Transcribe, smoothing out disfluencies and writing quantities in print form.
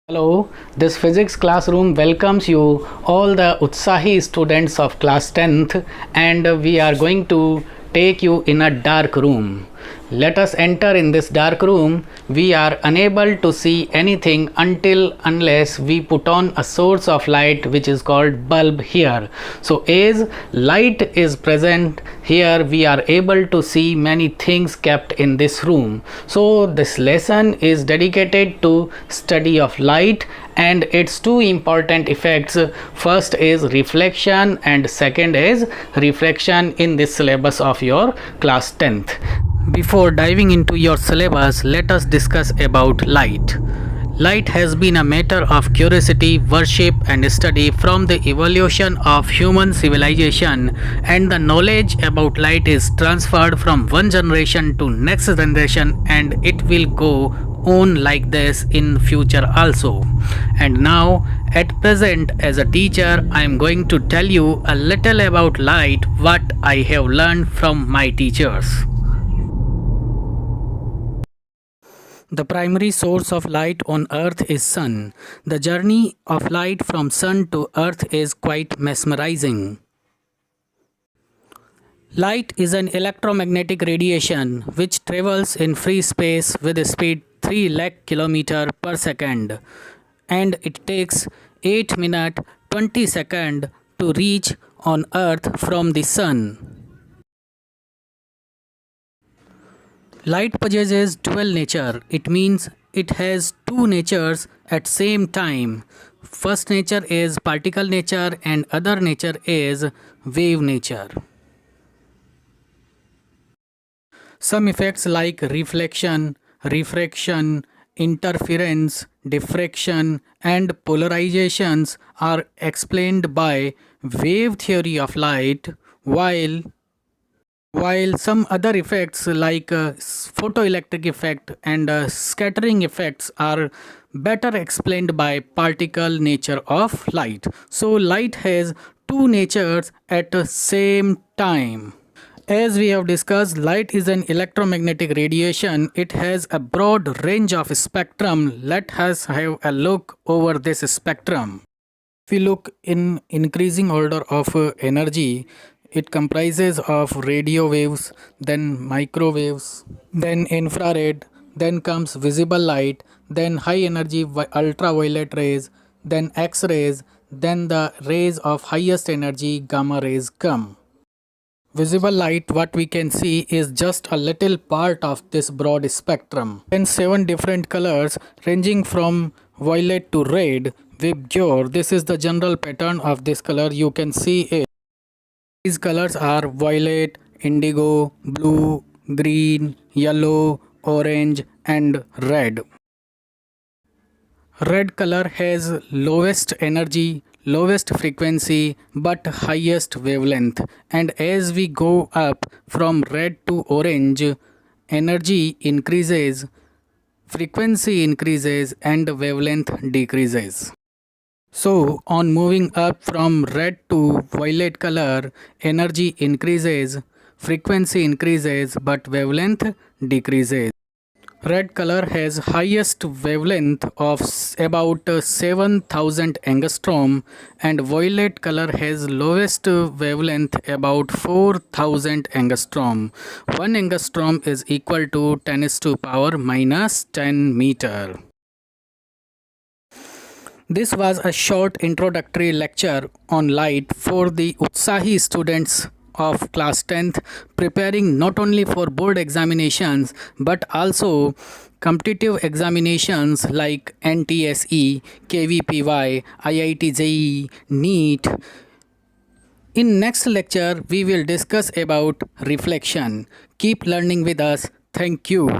Hello, this physics classroom welcomes you all the Utsahi students of class 10th, and we are going to take you in a dark room. Let us enter in this dark room. We are unable to see anything unless we put on a source of light which is called bulb here. So as light is present here, we are able to see many things kept in this room. So this lesson is dedicated to study of light and its two important effects. First is reflection and second is refraction in this syllabus of your class 10th. Before diving into your syllabus, let us discuss about light. Light has been a matter of curiosity, worship and study from the evolution of human civilization, and the knowledge about light is transferred from one generation to next generation, and it will go on like this in future also. And now at present, as a teacher, I am going to tell you a little about light, what I have learned from my teachers. The primary source of light on earth is sun. The journey of light from sun to earth is quite mesmerizing. Light is an electromagnetic radiation which travels in free space with a speed 3 lakh km per second, and it takes 8 minutes 20 seconds to reach on earth from the sun. Light possesses dual nature. It means it has two natures at same time. First nature is particle nature and other nature is wave nature. Some effects like reflection, refraction, interference, diffraction and polarizations are explained by wave theory of light, while some other effects like photoelectric effect and scattering effects are better explained by particle nature of light. So light has two natures at the same time. As we have discussed, light is an electromagnetic radiation. It has a broad range of spectrum. Let us have a look over this spectrum. If we look in increasing order of energy, it comprises of radio waves, then microwaves, then infrared, then comes visible light, then high energy ultraviolet rays, then X-rays, then the rays of highest energy gamma rays come. Visible light, what we can see, is just a little part of this broad spectrum. Then 7 different colors ranging from violet to red, Vibgyor. This is the general pattern of this color. You can see it. These colors are violet, indigo, blue, green, yellow, orange and red. Red color has lowest energy, lowest frequency but highest wavelength, and as we go up from red to orange, energy increases, frequency increases and wavelength decreases. So on moving up from red to violet color, energy increases, frequency increases but wavelength decreases. Red color has highest wavelength of about 7000 angstrom and violet color has lowest wavelength about 4000 angstrom. 1 angstrom is equal to 10⁻⁻10 meter. This was a short introductory lecture on light for the Utsahi students of class 10th, preparing not only for board examinations but also competitive examinations like NTSE, KVPY, IIT JEE, NEET. In next lecture, we will discuss about reflection. Keep learning with us. Thank you.